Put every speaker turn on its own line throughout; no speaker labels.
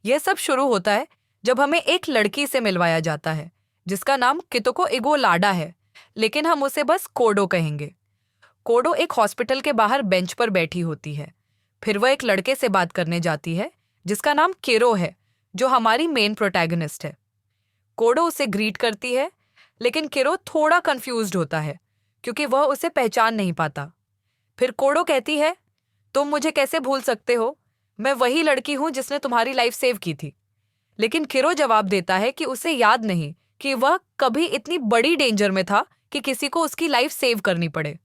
यह सब शुरू होता है जब हमें एक लड़की से मिलवाया जाता है जिसका नाम कितोको इगोलाडा है, लेकिन हम उसे बस कोडो कहेंगे। कोडो एक हॉस्पिटल के बाहर बेंच पर बैठी होती है। फिर वह एक लड़के से बात करने जाती है जिसका नाम किरो है, जो हमारी मेन प्रोटैगनिस्ट है। कोडो उसे ग्रीट करती है, लेकिन किरो थोड़ा कंफ्यूज्ड होता है क्योंकि वह उसे पहचान नहीं पाता। फिर कोडो कहती है, तुम मुझे कैसे भूल सकते हो? मैं वही लड़की हूं जिसने तुम्हारी लाइफ सेव की थी। लेकिन किरो जवाब देता है कि उसे याद नहीं कि वह कभी इतनी बड़ी डेंजर में था कि किसी को उसकी लाइफ सेव करनी पड़े।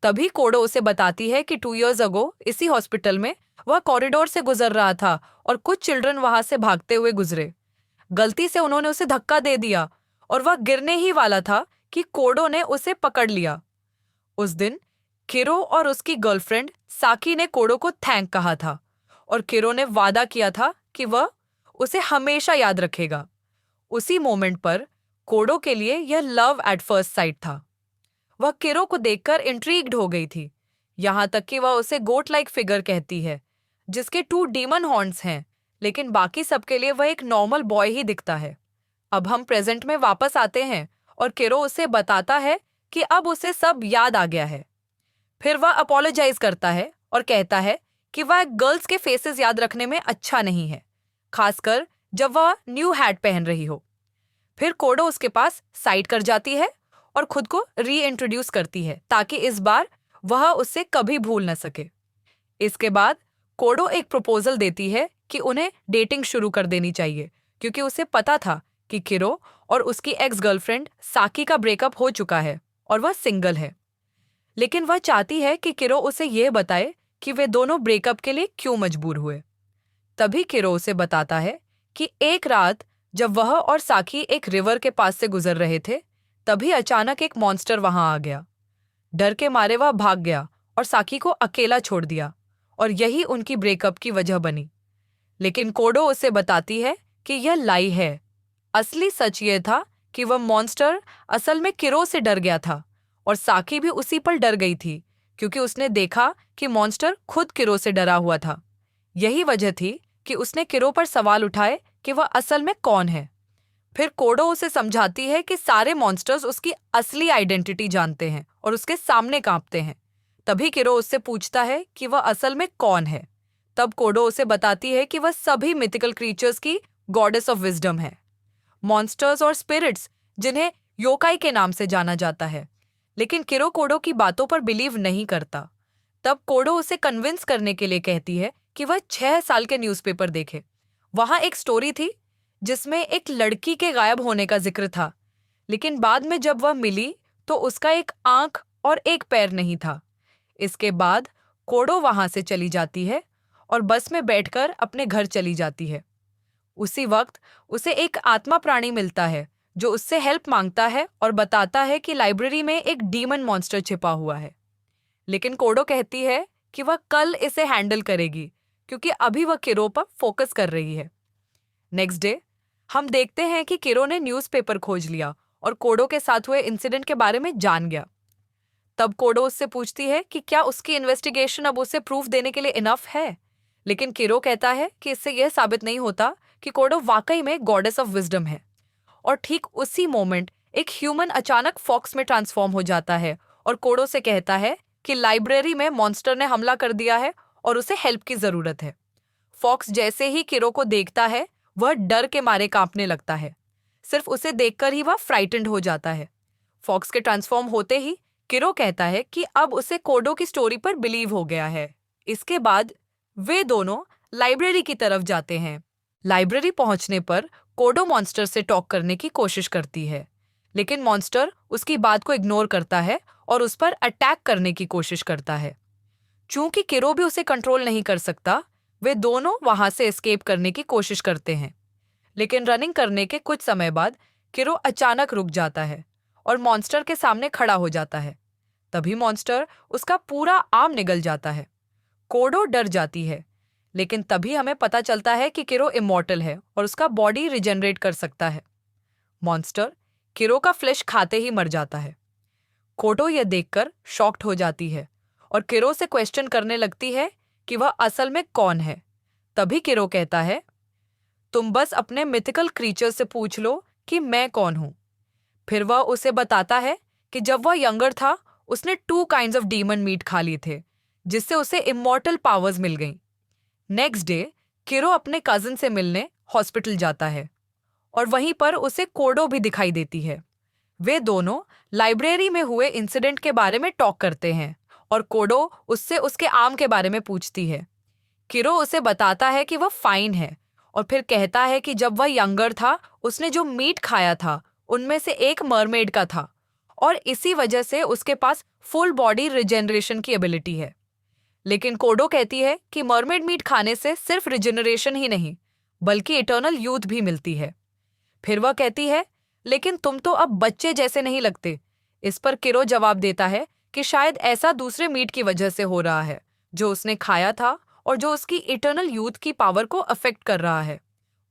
तभी कोडो उसे बताती है कि 2 years अगो इसी हॉस्पिटल में वह कॉरिडोर से गुजर रहा था और कुछ चिल्ड्रन वहां से भागते हुए गुजरे। गलती से उन्होंने उसे धक्का दे दिया और वह गिरने ही वाला था कि कोडो ने उसे पकड़ लिया। उस दिन किरो और उसकी गर्लफ्रेंड साकी ने कोडो को थैंक कहा था और किरो ने वादा किया था कि वह उसे हमेशा याद रखेगा। उसी मोमेंट पर कोडो के लिए यह लव एट फर्स्ट साइट था। वह किरो को देखकर इंट्रीग्ड हो गई थी, यहाँ तक कि वह उसे गोट लाइक फिगर कहती है जिसके 2 डीमन हॉर्न्स हैं, लेकिन बाकी सबके लिए वह एक नॉर्मल बॉय ही दिखता है। अब हम प्रेजेंट में वापस आते हैं और किरो उसे बताता है कि अब उसे सब याद आ गया है। फिर वह अपोलोजाइज करता है और कहता है कि वह गर्ल्स के फेसेस याद रखने में अच्छा नहीं है, खासकर जब वह न्यू हैट पहन रही हो। फिर कोडो उसके पास साइड कर जाती है और खुद को री इंट्रोड्यूस करती है ताकि इस बार वह उससे कभी भूल न सके। इसके बाद कोडो एक प्रपोजल देती है कि उन्हें डेटिंग शुरू कर देनी चाहिए क्योंकि उसे पता था कि किरो और उसकी एक्स गर्लफ्रेंड साकी का ब्रेकअप हो चुका है और वह सिंगल है। लेकिन वह चाहती है कि किरो उसे यह बताए कि वे दोनों ब्रेकअप के लिए क्यों मजबूर हुए। तभी किरो उसे बताता है कि एक रात जब वह और साकी एक रिवर के पास से गुजर रहे थे, तभी अचानक एक मॉन्स्टर वहां आ गया। डर के मारे वह भाग गया और साकी को अकेला छोड़ दिया और यही उनकी ब्रेकअप की वजह बनी। लेकिन कोडो उसे बताती है कि यह लाई है। असली सच यह था कि वह मॉन्स्टर असल में किरो से डर गया था और साकी भी उसी पर डर गई थी क्योंकि उसने देखा कि मॉन्स्टर खुद किरो से डरा हुआ था। यही वजह थी कि उसने किरो पर सवाल उठाए कि वह असल में कौन है। फिर कोडो उसे समझाती है कि सारे मॉन्स्टर्स उसकी असली आइडेंटिटी जानते हैं और उसके सामने कांपते हैं। तभी किरो उससे पूछता है कि वह असल में कौन है। तब कोडो उसे बताती है कि वह सभी मिथिकल क्रीचर्स की गॉडेस ऑफ विजडम है, मॉन्स्टर्स और स्पिरिट्स जिन्हें योकाई के नाम से जाना जाता है। लेकिन किरो कोडो की बातों पर बिलीव नहीं करता। तब कोडो उसे कन्विंस करने के लिए कहती है कि वह 6 साल के न्यूज़पेपर देखे। वहां एक स्टोरी थी जिसमें एक लड़की के गायब होने का जिक्र था, लेकिन बाद में जब वह मिली तो उसका एक आंख और एक पैर नहीं था। इसके बाद कोडो वहां से चली जाती है और बस में बैठकर अपने घर चली जाती है। उसी वक्त उसे एक आत्मा प्राणी मिलता है जो उससे हेल्प मांगता है और बताता है कि लाइब्रेरी में एक डीमन मॉन्स्टर छिपा हुआ है। लेकिन कोडो कहती है कि वह कल इसे हैंडल करेगी क्योंकि अभी वह किरो पर फोकस कर रही है। नेक्स्ट डे हम देखते हैं कि किरो ने न्यूज़पेपर खोज लिया और कोडो के साथ हुए इंसिडेंट के बारे में जान गया। तब कोडो उससे पूछती है कि क्या उसकी इन्वेस्टिगेशन अब उसे प्रूफ देने के लिए इनफ है। लेकिन किरो कहता है कि इससे यह साबित नहीं होता कि कोडो वाकई में गॉडेस ऑफ विजडम है। और ठीक उसी मोमेंट एक ह्यूमन अचानक फॉक्स में ट्रांसफॉर्म हो जाता है और कोडो से कहता है कि लाइब्रेरी में मॉन्स्टर ने हमला कर दिया है और उसे हेल्प की जरूरत है। फॉक्स जैसे ही किरो को देखता है वह डर के मारे कांपने लगता है। सिर्फ उसे देखकर ही वह फ्राइटेंड हो जाता है। फॉक्स के ट्रांसफॉर्म होते ही किरो कहता है कि अब उसे कोडो की स्टोरी पर बिलीव हो गया है। इसके बाद वे दोनों लाइब्रेरी की तरफ जाते हैं। लाइब्रेरी पहुंचने पर कोडो मॉन्स्टर से टॉक करने की कोशिश करती है, लेकिन मॉन्स्टर उसकी बात को इग्नोर करता है और उस पर अटैक करने की कोशिश करता है। चूंकि किरो भी उसे कंट्रोल नहीं कर सकता, वे दोनों वहां से एस्केप करने की कोशिश करते हैं। लेकिन रनिंग करने के कुछ समय बाद किरो अचानक रुक जाता है और मॉन्स्टर के सामने खड़ा हो जाता है। तभी मॉन्स्टर उसका पूरा आर्म निगल जाता है। कोडो डर जाती है, लेकिन तभी हमें पता चलता है कि किरो इमॉर्टल है और उसका बॉडी रिजेनरेट कर सकता है। मॉन्स्टर किरो का फ्लेश खाते ही मर जाता है। कोडो यह देखकर शॉक्ड हो जाती है और किरो से क्वेश्चन करने लगती है कि वह असल में कौन है। तभी किरो कहता है, तुम बस अपने मिथिकल क्रीचर से पूछ लो कि मैं कौन हूं। फिर वह उसे बताता है कि जब वह यंगर था उसने 2 काइंड्स ऑफ डीमन मीट खा लिए थे, जिससे उसे इमॉर्टल पावर्स मिल गईं। नेक्स्ट डे किरो अपने कजिन से मिलने हॉस्पिटल जाता है और वहीं पर उसे कोडो भी दिखाई देती है। वे दोनों लाइब्रेरी में हुए इंसिडेंट के बारे में टॉक करते हैं और कोडो उससे उसके आर्म के बारे में पूछती है। किरो उसे बताता है कि वह फाइन है और फिर कहता है कि जब वह यंगर था उसने जो मीट खाया था उनमें से एक मरमेड का था और इसी वजह से उसके पास फुल बॉडी रिजेनरेशन की एबिलिटी है। लेकिन कोडो कहती है कि मरमेड मीट खाने से सिर्फ रिजेनरेशन ही नहीं बल्कि इटर्नल यूथ भी मिलती है। फिर वह कहती है, लेकिन तुम तो अब बच्चे जैसे नहीं लगते। इस पर किरो जवाब देता है कि शायद ऐसा दूसरे मीट की वजह से हो रहा है जो उसने खाया था और जो उसकी इटर्नल यूथ की पावर को अफेक्ट कर रहा है।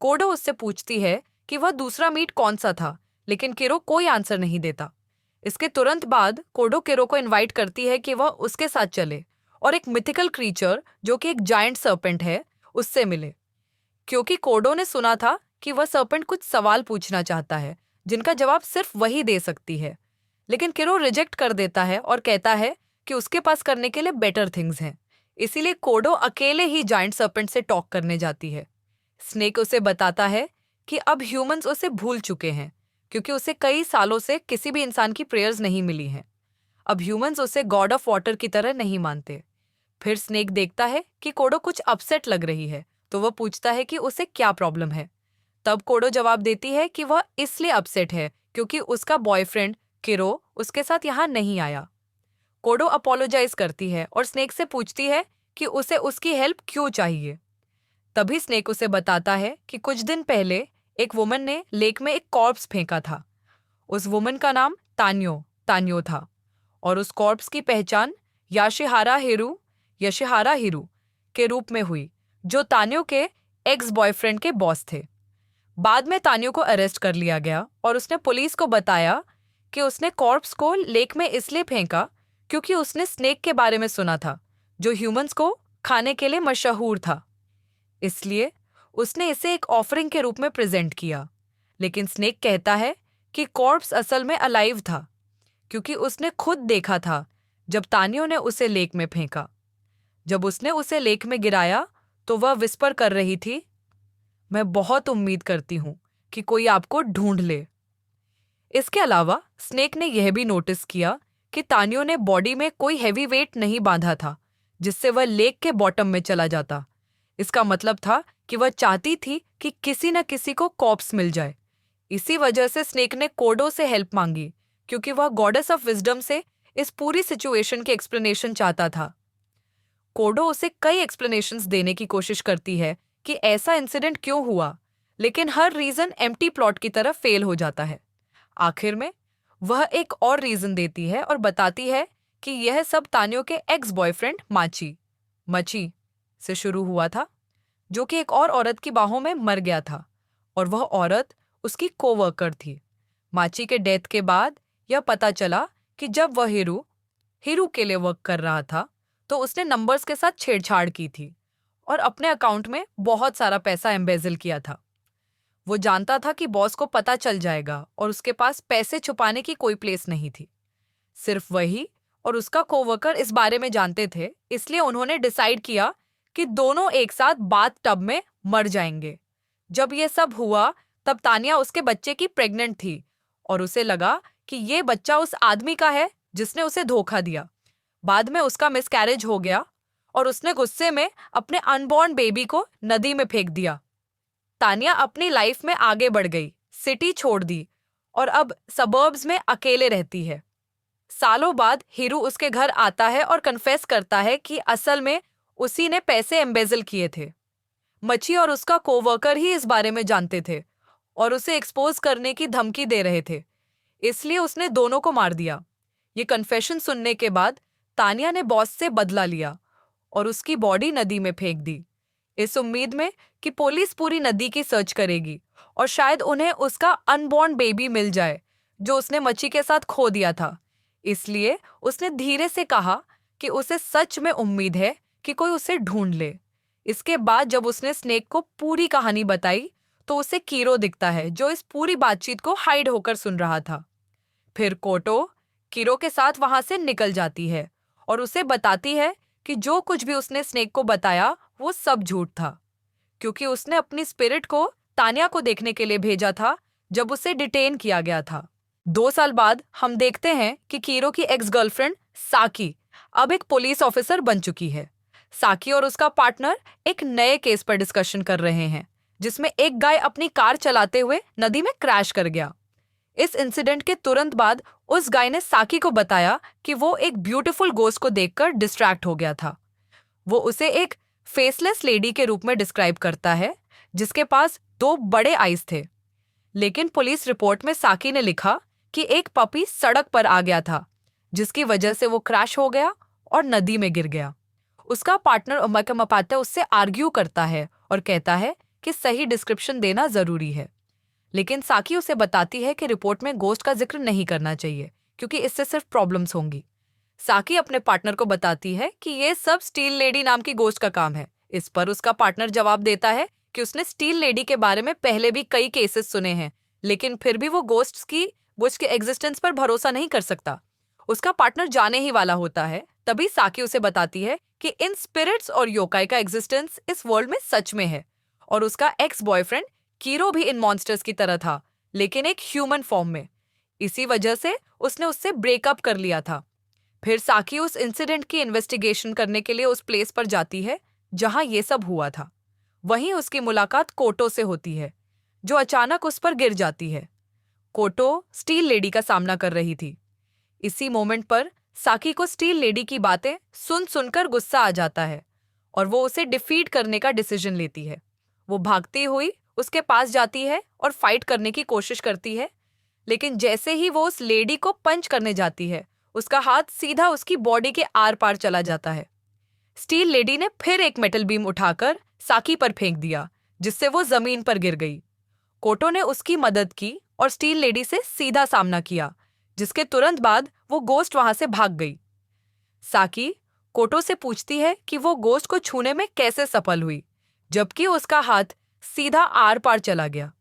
कोडो उससे पूछती है कि वह दूसरा मीट कौन सा था, लेकिन किरो कोई आंसर नहीं देता। इसके तुरंत बाद कोडो किरो को इनवाइट करती है कि वह उसके साथ चले और एक मिथिकल क्रीचर जो कि एक जायंट सर्पेंट है उससे मिले, क्योंकि कोडो ने सुना था कि वह सर्पेंट कुछ सवाल पूछना चाहता है जिनका जवाब सिर्फ वही दे सकती है। लेकिन किरो रिजेक्ट कर देता है और कहता है कि उसके पास करने के लिए बेटर थिंग्स हैं। इसीलिए कोडो अकेले ही जायंट सर्पेंट से टॉक करने जाती है। स्नेक उसे बताता है कि अब ह्यूमंस उसे भूल चुके हैं क्योंकि उसे कई सालों से किसी भी इंसान की प्रेयर्स नहीं मिली हैं। अब ह्यूमंस उसे गॉड ऑफ वाटर की तरह नहीं मानते। फिर स्नेक देखता है कि कोडो कुछ अपसेट लग रही है, तो वह पूछता है कि उसे क्या प्रॉब्लम है। तब कोडो जवाब देती है कि वह इसलिए अपसेट है क्योंकि उसका बॉयफ्रेंड किरो उसके साथ यहाँ नहीं आया। कोडो अपोलोजाइज करती है और स्नेक से पूछती है कि उसे उसकी हेल्प क्यों चाहिए। तभी स्नेक उसे बताता है कि कुछ दिन पहले एक वुमन ने लेक में एक कॉर्प्स फेंका था। उस वुमन का नाम तान्यो था और उस कॉर्प्स की पहचान यशिहारा हिरू के रूप में हुई, जो तान्यो के एक्स बॉयफ्रेंड के बॉस थे। बाद में तान्यो को अरेस्ट कर लिया गया और उसने पुलिस को बताया कि उसने कॉर्प्स को लेक में इसलिए फेंका क्योंकि उसने स्नेक के बारे में सुना था, जो ह्यूमंस को खाने के लिए मशहूर था। इसलिए उसने इसे एक ऑफरिंग के रूप में प्रेजेंट किया। लेकिन स्नेक कहता है कि कॉर्प्स असल में अलाइव था क्योंकि उसने खुद देखा था जब तान्यो ने उसे लेक में फेंका। जब उसने उसे लेक में गिराया तो वह विस्पर कर रही थी, मैं बहुत उम्मीद करती हूँ कि कोई आपको ढूंढ ले। इसके अलावा स्नेक ने यह भी नोटिस किया कि तान्यो ने बॉडी में कोई हैवी वेट नहीं बांधा था जिससे वह लेक के बॉटम में चला जाता। इसका मतलब था कि वह चाहती थी कि किसी न किसी को कॉर्प्स मिल जाए। इसी वजह से स्नेक ने कोडो से हेल्प मांगी क्योंकि वह गॉडेस ऑफ विजडम से इस पूरी सिचुएशन की एक्सप्लेनेशन चाहता था। कोडो उसे कई एक्सप्लेनेशंस देने की कोशिश करती है कि ऐसा इंसिडेंट क्यों हुआ, लेकिन हर रीजन एम्प्टी प्लॉट की तरह फेल हो जाता है। आखिर में वह एक और रीजन देती है और बताती है कि यह सब तान्यो के एक्स बॉयफ्रेंड मची से शुरू हुआ था, जो कि एक और औरत की बाहों में मर गया था और वह औरत उसकी कोवर्कर थी। माची के डेथ के बाद यह पता चला कि जब वह हीरू के लिए वर्क कर रहा था तो उसने नंबर्स के साथ छेड़छाड़ की थी और अपने अकाउंट में बहुत सारा पैसा एम्बेजल किया था। वो जानता था कि बॉस को पता चल जाएगा और उसके पास पैसे छुपाने की कोई प्लेस नहीं थी। सिर्फ वही और उसका कोवर्कर इस बारे में जानते थे, इसलिए उन्होंने डिसाइड किया कि दोनों एक साथ बाथ टब में मर जाएंगे। जब ये सब हुआ तब तानिया उसके बच्चे की प्रेग्नेंट थी और उसे लगा कि ये बच्चा उस आदमी का है जिसने उसे धोखा दिया। बाद में उसका मिसकैरेज हो गया और उसने गुस्से में अपने अनबॉर्न बेबी को नदी में फेंक दिया। तानिया अपनी लाइफ में आगे बढ़ गई, सिटी छोड़ दी और अब सबर्ब्स में अकेले रहती है। सालों बाद हीरू उसके घर आता है और कन्फेस करता है कि असल में उसी ने पैसे एम्बेजल किए थे। मची और उसका कोवर्कर ही इस बारे में जानते थे और उसे एक्सपोज करने की धमकी दे रहे थे, इसलिए उसने दोनों को मार दिया। ये कन्फेशन सुनने के बाद तानिया ने बॉस से बदला लिया और उसकी बॉडी नदी में फेंक दी, इस उम्मीद में कि पुलिस पूरी नदी की सर्च करेगी और शायद उन्हें उसका अनबॉर्न बेबी मिल जाए जो उसने मची के साथ खो दिया था। इसलिए उसने धीरे से कहा कि उसे सच में उम्मीद है कि कोई उसे ढूंढ ले। इसके बाद जब उसने स्नेक को पूरी कहानी बताई तो उसे कीरो दिखता है जो इस पूरी बातचीत को हाइड होकर सुन रहा था। फिर कोटो कीरो के साथ वहां से निकल जाती है और उसे बताती है कि जो कुछ भी उसने स्नेक को बताया वो सब झूठ था, क्योंकि उसने अपनी स्पिरिट को तान्या को देखने के लिए भेजा था जब उसे डिटेन किया गया था। 2 साल बाद हम देखते हैं कि कीरो की एक्स गर्लफ्रेंड साकी अब एक पुलिस ऑफिसर बन चुकी है। साकी और उसका पार्टनर एक नए केस पर डिस्कशन कर रहे हैं जिसमें एक गाय अपनी कार चलाते हुए नदी में क्रैश कर गया। इस इंसिडेंट के तुरंत बाद उस गाय ने साकी को बताया कि वो एक ब्यूटीफुल गोस्ट को देखकर डिस्ट्रैक्ट हो गया था। वो उसे एक फेसलेस लेडी के रूप में डिस्क्राइब करता है जिसके पास 2 बड़े आईज थे। लेकिन पुलिस रिपोर्ट में साकी ने लिखा कि एक पपी सड़क पर आ गया था जिसकी वजह से वो क्रैश हो गया और नदी में गिर गया। उसका पार्टनर उमकमपाते उससे आर्ग्यू करता है और कहता है कि सही डिस्क्रिप्शन देना जरूरी है, लेकिन साकी उसे बताती है कि रिपोर्ट में गोस्ट का जिक्र नहीं करना चाहिए क्योंकि इससे सिर्फ प्रॉब्लम्स होंगी। साकी अपने पार्टनर को बताती है कि ये सब स्टील लेडी नाम की गोस्ट का काम है। इस पर उसका पार्टनर जवाब देता है कि उसने स्टील लेडी के बारे में पहले भी कई केसेस सुने हैं, लेकिन फिर भी वो गोस्ट के एग्जिस्टेंस पर भरोसा नहीं कर सकता। उसका पार्टनर जाने ही वाला होता है, तभी साकी उसे बताती है कि इन स्पिरिट्स और योकाई का एग्जिस्टेंस इस वर्ल्ड में सच में है और उसका एक्स बॉयफ्रेंड कीरो भी इन मॉन्स्टर्स की तरह था, लेकिन एक ह्यूमन फॉर्म में। इसी वजह से उसने उससे ब्रेकअप कर लिया था। फिर साकी उस इंसिडेंट की इन्वेस्टिगेशन करने के लिए उस प्लेस पर जाती है जहां ये सब हुआ था। वहीं उसकी मुलाकात कोटो से होती है जो अचानक उस पर गिर जाती है। कोटो स्टील लेडी का सामना कर रही थी। इसी मोमेंट पर साकी को स्टील लेडी की बातें सुन सुनकर गुस्सा आ जाता है और वो उसे डिफीट करने का डिसीजन लेती है। वो भागती हुई उसके पास जाती है और फाइट करने की कोशिश करती है, लेकिन जैसे ही वो उस लेडी को पंच करने जाती है उसका हाथ सीधा उसकी बॉडी के आर पार चला जाता है। स्टील लेडी ने फिर एक मेटल बीम उठाकर साकी पर फेंक दिया जिससे वो जमीन पर गिर गई। कोटो ने उसकी मदद की और स्टील लेडी से सीधा सामना किया, जिसके तुरंत बाद वो गोस्ट वहां से भाग गई। साकी कोटो से पूछती है कि वो गोस्ट को छूने में कैसे सफल हुई जबकि उसका हाथ सीधा आर पार चला गया।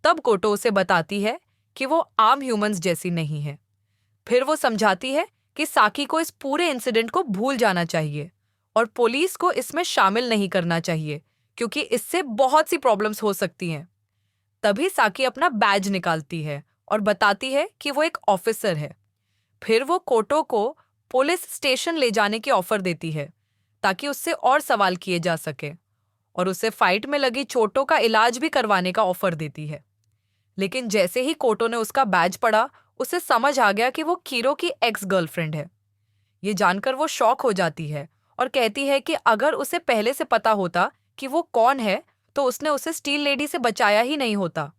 तब कोटो उसे बताती है कि वो आम ह्यूमंस जैसी नहीं है। फिर वो समझाती है कि साकी को इस पूरे इंसिडेंट को भूल जाना चाहिए और पुलिस को इसमें शामिल नहीं करना चाहिए क्योंकि इससे बहुत सी प्रॉब्लम्स हो सकती हैं। तभी साकी अपना बैज निकालती है और बताती है कि वो एक ऑफिसर है। फिर वो कोटो को पुलिस स्टेशन ले जाने की ऑफर देती है ताकि उससे और सवाल किए जा सके और उसे फाइट में लगी चोटों का इलाज भी करवाने का ऑफर देती है। लेकिन जैसे ही कोटो ने उसका बैज पढ़ा उसे समझ आ गया कि वो कीरो की एक्स गर्लफ्रेंड है। ये जानकर वो शॉक हो जाती है और कहती है कि अगर उसे पहले से पता होता कि वो कौन है तो उसने उसे स्टील लेडी से बचाया ही नहीं होता।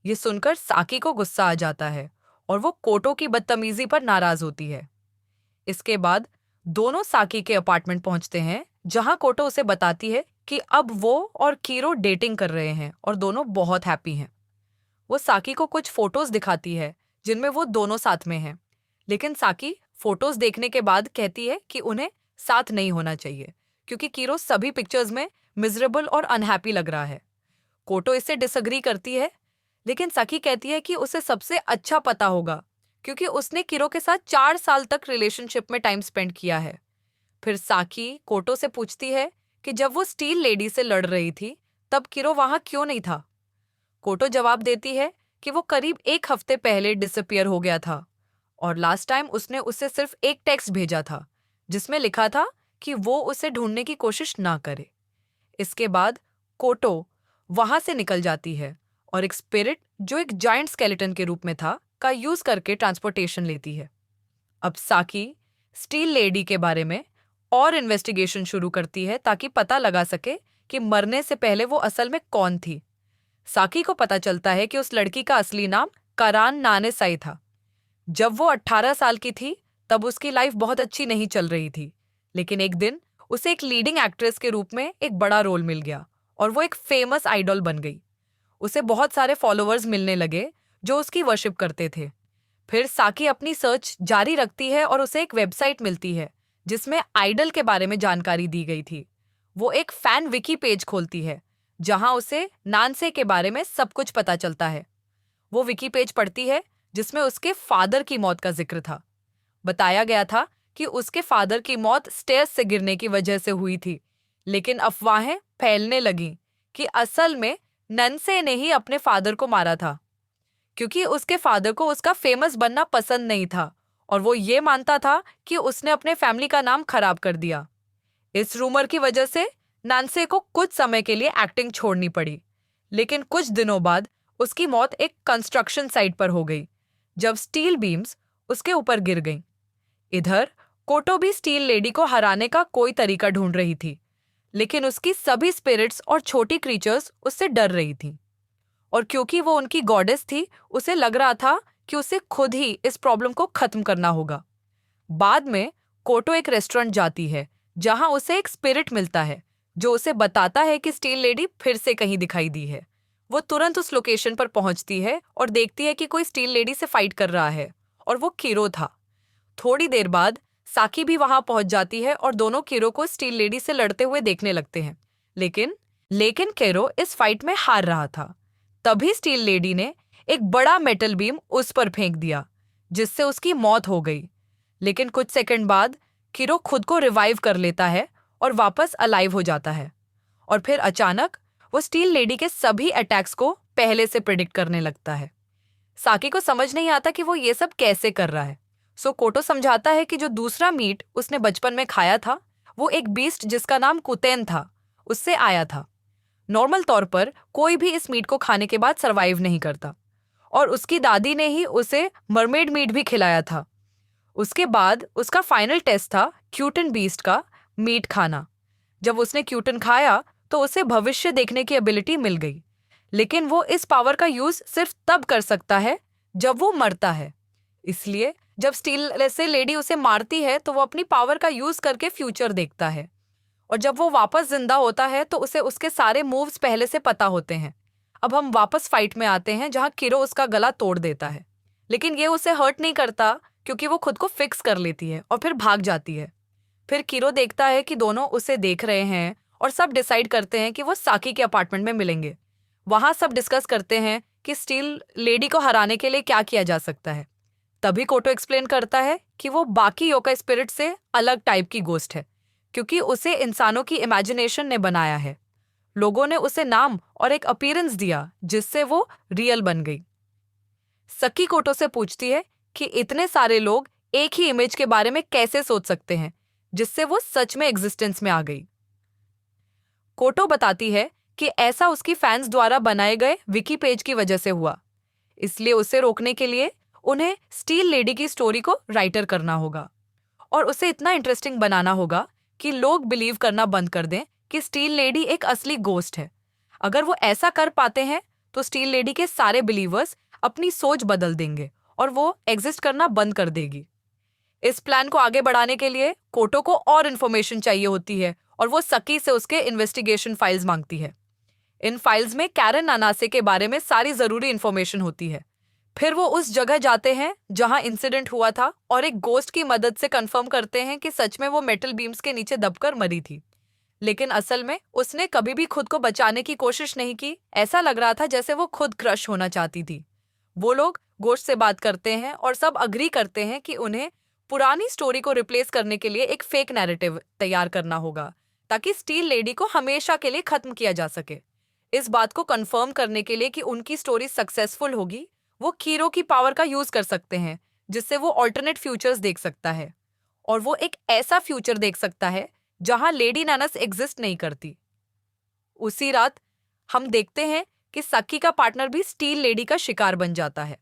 ये सुनकर साकी को गुस्सा आ जाता है और वो कोटो की बदतमीजी पर नाराज होती है। इसके बाद दोनों साकी के अपार्टमेंट पहुंचते हैं जहां कोटो उसे बताती है कि अब वो और कीरो डेटिंग कर रहे हैं और दोनों बहुत हैप्पी हैं। वो साकी को कुछ फोटोज दिखाती है जिनमें वो दोनों साथ में हैं, लेकिन साकी फोटोज देखने के बाद कहती है कि उन्हें साथ नहीं होना चाहिए क्योंकि कीरो सभी पिक्चर्स में मिजरेबल और अनहैप्पी लग रहा है। कोटो इससे डिसएग्री करती है, लेकिन साकी कहती है कि उसे सबसे अच्छा पता होगा क्योंकि उसने कीरो के साथ 4 साल तक रिलेशनशिप में टाइम स्पेंड किया है। फिर साकी कोटो से पूछती है कि जब वो स्टील लेडी से लड़ रही थी तब कीरो वहां क्यों नहीं था। कोटो जवाब देती है कि वो करीब 1 हफ्ते पहले डिसअपियर हो गया था और लास्ट टाइम उसने उसे सिर्फ एक टेक्स्ट भेजा था जिसमें लिखा था कि वो उसे ढूंढने की कोशिश ना करे। इसके बाद कोटो वहां से निकल जाती है और एक स्पिरिट जो एक जायंट स्केलेटन के रूप में था का यूज करके ट्रांसपोर्टेशन लेती है। अब साकी स्टील लेडी के बारे में और इन्वेस्टिगेशन शुरू करती है ताकि पता लगा सके कि मरने से पहले वो असल में कौन थी। साकी को पता चलता है कि उस लड़की का असली नाम करान नानेसाई था। जब वो 18 साल की थी तब उसकी लाइफ बहुत अच्छी नहीं चल रही थी, लेकिन एक दिन उसे एक लीडिंग एक्ट्रेस के रूप में एक बड़ा रोल मिल गया और वो एक फेमस आइडल बन गई। उसे बहुत सारे फॉलोअर्स मिलने लगे जो उसकी वर्शिप करते थे। फिर साकी अपनी सर्च जारी रखती है और उसे एक वेबसाइट मिलती है जिसमें आइडल के बारे में जानकारी दी गई थी। वो एक फैन विकी पेज खोलती है जहां उसे नानसे के बारे में सब कुछ पता चलता है। वो विकी पेज पढ़ती है जिसमें उसके फादर की मौत का जिक्र था। बताया गया था कि उसके फादर की मौत स्टेयर्स से गिरने की वजह से हुई थी, लेकिन अफवाहें फैलने लगीं कि असल में ननसे ने ही अपने फादर को मारा था, क्योंकि उसके फादर को उसका फेमस बनना पसंद नहीं था और वो ये मानता था कि उसने अपने फैमिली का नाम खराब कर दिया। इस रूमर की वजह से नानसे को कुछ समय के लिए एक्टिंग छोड़नी पड़ी, लेकिन कुछ दिनों बाद उसकी मौत एक कंस्ट्रक्शन साइट पर हो गई, जब स्टील बीम्स उसके ऊपर गिर गईं। इधर कोटो भी स्टील लेडी को हराने का कोई तरीका ढूंढ रही थी, लेकिन उसकी सभी स्पिरिट्स और छोटी क्रीचर्स उससे डर रही थीं। और क्योंकि वो उनकी गॉडेस थी, उसे लग रहा था कि उसे खुद ही इस प्रॉब्लम को खत्म करना होगा। बाद में कोटो एक रेस्टोरेंट जाती है जहां उसे एक स्पिरिट मिलता है जो उसे बताता है कि स्टील लेडी फिर से कहीं दिखाई दी है। वो तुरंत उस लोकेशन पर पहुंचती है और देखती है कि कोई स्टील लेडी से फाइट कर रहा है, और वो किरो था। थोड़ी देर बाद साकी भी वहां पहुंच जाती है और दोनों किरो को स्टील लेडी से लड़ते हुए देखने लगते हैं। लेकिन किरो इस फाइट में हार रहा था। तभी स्टील लेडी ने एक बड़ा मेटल बीम उस पर फेंक दिया, जिससे उसकी मौत हो गई। लेकिन कुछ सेकंड बाद किरो खुद को रिवाइव कर लेता है और वापस अलाइव हो जाता है, और फिर अचानक वो स्टील लेडी के सभी अटैक्स को पहले से प्रिडिक्ट करने लगता है। साकी को समझ नहीं आता कि वो ये सब कैसे कर रहा है। सो कोटो समझाता है कि जो दूसरा मीट उसने बचपन में खाया था, वो एक बीस्ट जिसका नाम कुतेन था, उससे आया था। नॉर्मल तौर पर कोई भी इस मीट को खाने के बाद सरवाइव नहीं करता, और उसकी दादी ने ही उसे मरमेड मीट भी खिलाया था। उसके बाद उसका फाइनल टेस्ट था क्यूटन बीस्ट का मीट खाना। जब उसने क्यूटन खाया तो उसे भविष्य देखने की एबिलिटी मिल गई, लेकिन वो इस पावर का यूज सिर्फ तब कर सकता है जब वो मरता है। इसलिए जब स्टील से लेडी उसे मारती है तो वो अपनी पावर का यूज करके फ्यूचर देखता है, और जब वो वापस जिंदा होता है तो उसे उसके सारे मूव्स पहले से पता होते हैं। अब हम वापस फाइट में आते हैं जहां किरो उसका गला तोड़ देता है, लेकिन ये उसे हर्ट नहीं करता क्योंकि वो खुद को फिक्स कर लेती है और फिर भाग जाती है। फिर किरो देखता है कि दोनों उसे देख रहे हैं और सब डिसाइड करते हैं कि वो साकी के अपार्टमेंट में मिलेंगे। वहां सब डिस्कस करते हैं कि स्टील लेडी को हराने के लिए क्या किया जा सकता है। तभी कोटो एक्सप्लेन करता है कि वो बाकी योका स्पिरिट से अलग टाइप की गोस्ट है, क्योंकि उसे इंसानों की इमेजिनेशन ने बनाया है। लोगों ने उसे नाम और एक अपीयरेंस दिया जिससे वो रियल बन गई। सकी कोटो से पूछती है कि इतने सारे लोग एक ही इमेज के बारे में कैसे सोच सकते हैं, जिससे वो सच में एग्जिस्टेंस में आ गई। कोटो बताती है कि ऐसा उसकी फैंस द्वारा बनाए गए विकी पेज की वजह से हुआ, इसलिए उसे रोकने के लिए उन्हें स्टील लेडी की स्टोरी को राइटर करना होगा, और उसे इतना इंटरेस्टिंग बनाना होगा कि लोग बिलीव करना बंद कर दें कि स्टील लेडी एक असली गोस्ट है। अगर वो ऐसा कर पाते हैं तो स्टील लेडी के सारे बिलीवर्स अपनी सोच बदल देंगे और वो एग्जिस्ट करना बंद कर देगी। इस प्लान को आगे बढ़ाने के लिए कोटो को और इन्फॉर्मेशन चाहिए होती है, और वो सकी से उसके इन्वेस्टिगेशन फाइल्स मांगती है। इन फाइल्स में कैरन नानासे के बारे में सारी जरूरी इन्फॉर्मेशन होती है। फिर वो उस जगह जाते हैं जहां इंसिडेंट हुआ था और एक गोस्ट की मदद से कंफर्म करते हैं कि सच में वो मेटल बीम्स के नीचे दबकर मरी थी, लेकिन असल में उसने कभी भी खुद को बचाने की कोशिश नहीं की। ऐसा लग रहा था जैसे वो खुद क्रश होना चाहती थी। वो लोग गोस्ट से बात करते हैं और सब अग्री करते हैं कि उन्हें पुरानी स्टोरी को रिप्लेस करने के लिए एक फेक नैरेटिव तैयार करना होगा, ताकि स्टील लेडी को हमेशा के लिए खत्म किया जा सके। इस बात को कंफर्म करने के लिए कि उनकी स्टोरी सक्सेसफुल होगी, वो कीरो की पावर का यूज कर सकते हैं, जिससे वो ऑल्टरनेट फ्यूचर्स देख सकता है, और वो एक ऐसा फ्यूचर देख सकता है जहां लेडी नानस एग्जिस्ट नहीं करती। उसी रात हम देखते हैं कि सकी का पार्टनर भी स्टील लेडी का शिकार बन जाता है।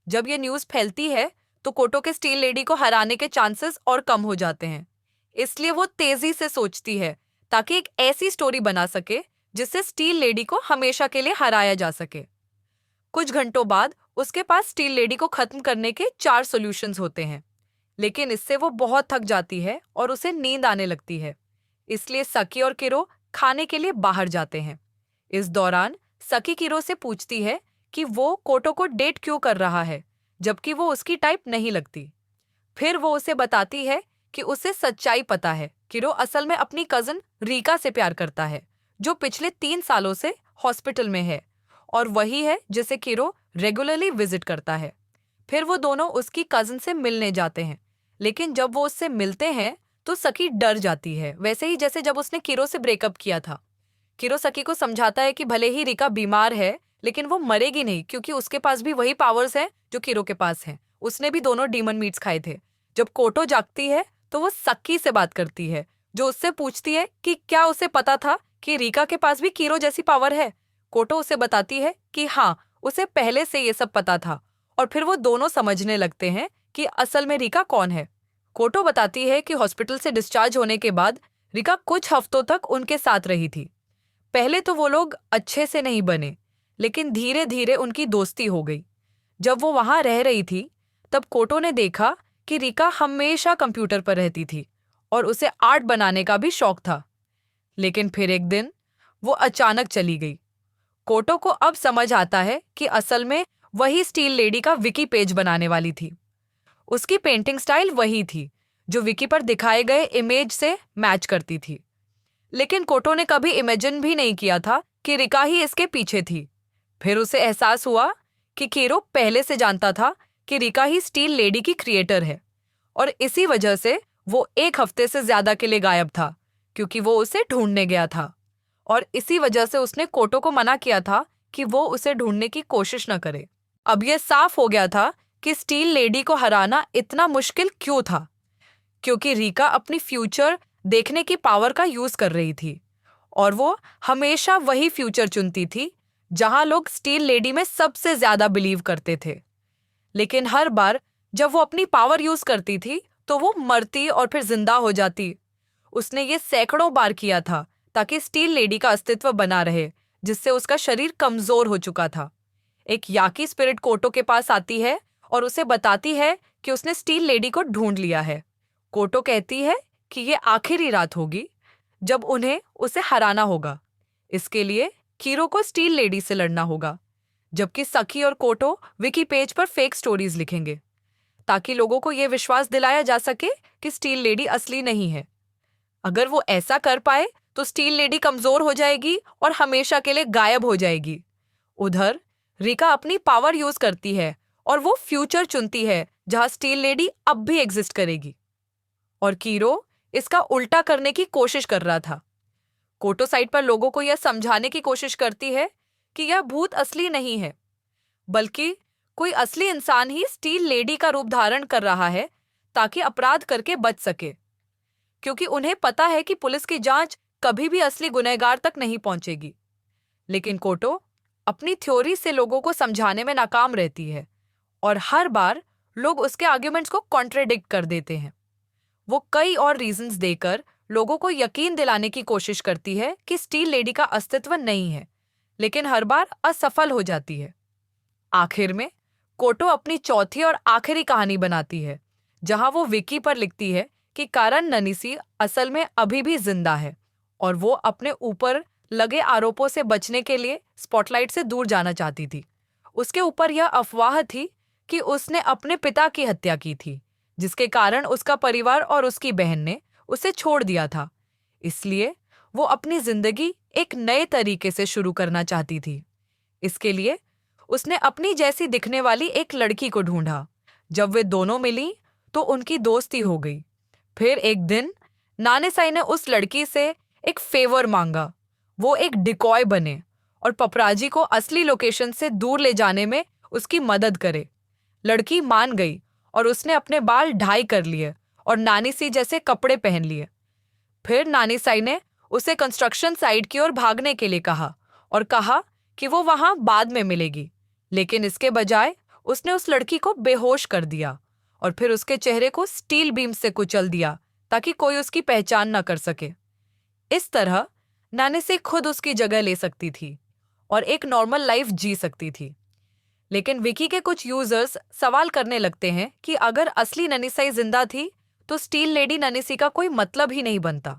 जब ये न्यूज़ फैलती है तो कोटो के स्टील लेडी को हराने के चांसेस और कम हो जाते हैं, इसलिए वो तेजी से सोचती है ताकि एक ऐसी स्टोरी बना सके जिससे स्टील लेडी को हमेशा के लिए हराया जा सके। कुछ घंटों बाद उसके पास स्टील लेडी को खत्म करने के 4 सॉल्यूशंस होते हैं, लेकिन इससे वो बहुत थक जाती है और उसे नींद आने लगती है। इसलिए सकी और किरो खाने के लिए बाहर जाते हैं। इस दौरान सकी किरो से पूछती है कि वो कोटो को डेट क्यों कर रहा है, जबकि वो उसकी टाइप नहीं लगती। फिर वो उसे बताती है कि उसे सच्चाई पता है। किरो असल में अपनी कजन रीका से प्यार करता है, जो पिछले 3 सालों से हॉस्पिटल में है और वही है जिसे किरो रेगुलरली विजिट करता है। फिर वो दोनों उसकी कजन से मिलने जाते हैं, लेकिन जब वो उससे मिलते हैं तो सकी डर जाती है, वैसे ही जैसे जब उसने किरो से ब्रेकअप किया था। किरो सकी को समझाता है कि भले ही रिका बीमार है लेकिन वो मरेगी नहीं, क्योंकि उसके पास भी वही पावर्स हैं जो किरो के पास हैं। उसने भी दोनों डीमन मीट्स खाए थे। जब कोटो जागती है तो वो सकी से बात करती है, जो उससे पूछती है कि क्या उसे पता था कि रिका के पास भी किरो जैसी पावर है। कोटो उसे बताती है कि हाँ, उसे पहले से ये सब पता था, और फिर वो दोनों समझने लगते हैं कि असल में रिका कौन है। कोटो बताती है कि हॉस्पिटल से डिस्चार्ज होने के बाद रिका कुछ हफ्तों तक उनके साथ रही थी। पहले तो वो लोग अच्छे से नहीं बने, लेकिन धीरे धीरे उनकी दोस्ती हो गई। जब वो वहां रह रही थी तब कोटो ने देखा कि रिका हमेशा कंप्यूटर पर रहती थी और उसे आर्ट बनाने का भी शौक था। लेकिन फिर एक दिन वो अचानक चली गई। कोटो को अब समझ आता है कि असल में वही स्टील लेडी का विकी पेज बनाने वाली थी। उसकी पेंटिंग स्टाइल वही थी जो विकी पर दिखाए गए इमेज से मैच करती थी। लेकिन कोटो ने कभी इमेजिन भी नहीं किया था कि रिका ही इसके पीछे थी। फिर उसे एहसास हुआ कि किरो पहले से जानता था कि रिका ही स्टील लेडी की क्रिएटर है, और इसी वजह से वो 1 हफ्ते से ज्यादा के लिए गायब था, क्योंकि वो उसे ढूंढने गया था। और इसी वजह से उसने कोटो को मना किया था कि वो उसे ढूंढने की कोशिश न करे। अब यह साफ हो गया था कि स्टील लेडी को हराना इतना मुश्किल क्यों था, क्योंकि रिका अपनी फ्यूचर देखने की पावर का यूज कर रही थी, और वो हमेशा वही फ्यूचर चुनती थी जहां लोग स्टील लेडी में सबसे ज्यादा बिलीव करते थे। लेकिन हर बार जब वो अपनी पावर यूज करती थी तो वो मरती और फिर जिंदा हो जाती। उसने ये सैकड़ों बार किया था ताकि स्टील लेडी का अस्तित्व बना रहे, जिससे उसका शरीर कमजोर हो चुका था। एक याकी स्पिरिट कोटो के पास आती है और उसे बताती है कि उसने स्टील लेडी को ढूंढ लिया है। कोटो कहती है कि ये आखिरी रात होगी जब उन्हें उसे हराना होगा। इसके लिए किरो को स्टील लेडी से लड़ना होगा, जबकि सखी और कोटो विकी पेज पर फेक स्टोरीज लिखेंगे ताकि लोगों को यह विश्वास दिलाया जा सके कि स्टील लेडी असली नहीं है। अगर वो ऐसा कर पाए तो स्टील लेडी कमजोर हो जाएगी और हमेशा के लिए गायब हो जाएगी। उधर रिका अपनी पावर यूज करती है और वो फ्यूचर चुनती है जहां स्टील लेडी अब भी एग्जिस्ट करेगी, और किरो इसका उल्टा करने की कोशिश कर रहा था। कोटो साइड पर लोगों को यह समझाने की कोशिश करती है कि यह भूत असली नहीं है, बल्कि कोई असली इंसान ही स्टील लेडी का रूप धारण कर रहा है ताकि अपराध करके बच सके, क्योंकि उन्हें पता है कि पुलिस की जांच कभी भी असली गुनहगार तक नहीं पहुंचेगी। लेकिन कोटो अपनी थ्योरी से लोगों को समझाने में नाकाम रहती है, और हर बार लोग उसके आर्ग्यूमेंट्स को कॉन्ट्रडिक्ट कर देते हैं। वो कई और रीजंस देकर लोगों को यकीन दिलाने की कोशिश करती है कि स्टील लेडी का अस्तित्व नहीं है, लेकिन हर बार असफल हो जाती है। आखिर में कोटो अपनी चौथी और आखिरी कहानी बनाती है, जहां वो विकी पर लिखती है कि कारण ननीसी असल में अभी भी जिंदा है, और वो अपने ऊपर लगे आरोपों से बचने के लिए स्पॉटलाइट से दूर जाना चाहती थी। उसके ऊपर यह अफवाह थी कि उसने अपने पिता की हत्या की थी, जिसके कारण उसका परिवार और उसकी बहन ने उसे छोड़ दिया था। इसलिए वो अपनी जिंदगी एक नए तरीके से शुरू करना चाहती थी। इसके लिए उसने अपनी जैसी दिखने वाली एक लड़की को ढूंढा। जब वे दोनों मिली तो उनकी दोस्ती हो गई। फिर एक दिन नानेसाई ने उस लड़की से एक फेवर मांगा, वो एक डिकॉय बने और पपराजी को असली लोकेशन से दूर ले जाने में उसकी मदद करे। लड़की मान गई और उसने अपने बाल ढाई कर लिए और नानीसी जैसे कपड़े पहन लिए। फिर नानीसाई ने उसे कंस्ट्रक्शन साइट की ओर भागने के लिए कहा और कहा कि वो वहां बाद में मिलेगी, लेकिन इसके बजाय उसने उस लड़की को बेहोश कर दिया और फिर उसके चेहरे को स्टील बीम से कुचल दिया ताकि कोई उसकी पहचान न कर सके। इस तरह नानीसी खुद उसकी जगह ले सकती थी और एक नॉर्मल लाइफ जी सकती थी। लेकिन विकी के कुछ यूजर्स सवाल करने लगते हैं कि अगर असली ननीसाई जिंदा थी तो स्टील लेडी ननीसी का कोई मतलब ही नहीं बनता।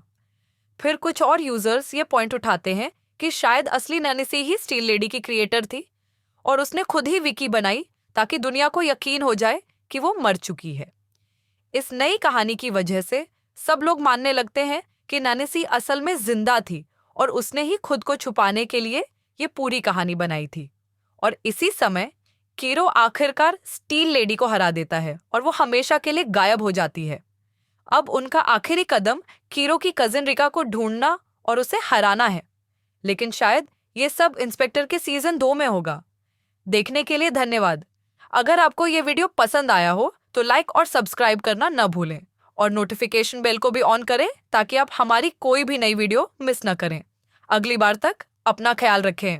फिर कुछ और यूजर्स ये पॉइंट उठाते हैं कि शायद असली ननीसी ही स्टील लेडी की क्रिएटर थी और उसने खुद ही विकी बनाई ताकि दुनिया को यकीन हो जाए कि वो मर चुकी है। इस नई कहानी की वजह से सब लोग मानने लगते हैं कि ननीसी असल में जिंदा थी और उसने ही खुद को छुपाने के लिए ये पूरी कहानी बनाई थी। और इसी समय कीरो आखिरकार स्टील लेडी को हरा देता है और वो हमेशा के लिए गायब हो जाती है। अब उनका आखिरी कदम कीरो की कजिन रिका को ढूंढना और उसे हराना है। लेकिन शायद ये सब इंस्पेक्टर के सीजन 2 में होगा। देखने के लिए धन्यवाद। अगर आपको ये वीडियो पसंद आया हो तो लाइक और सब्सक्राइब करना न भूलें और नोटिफिकेशन बेल को भी ऑन करें ताकि आप हमारी कोई भी नई वीडियो मिस न करें। अगली बार तक अपना ख्याल रखें।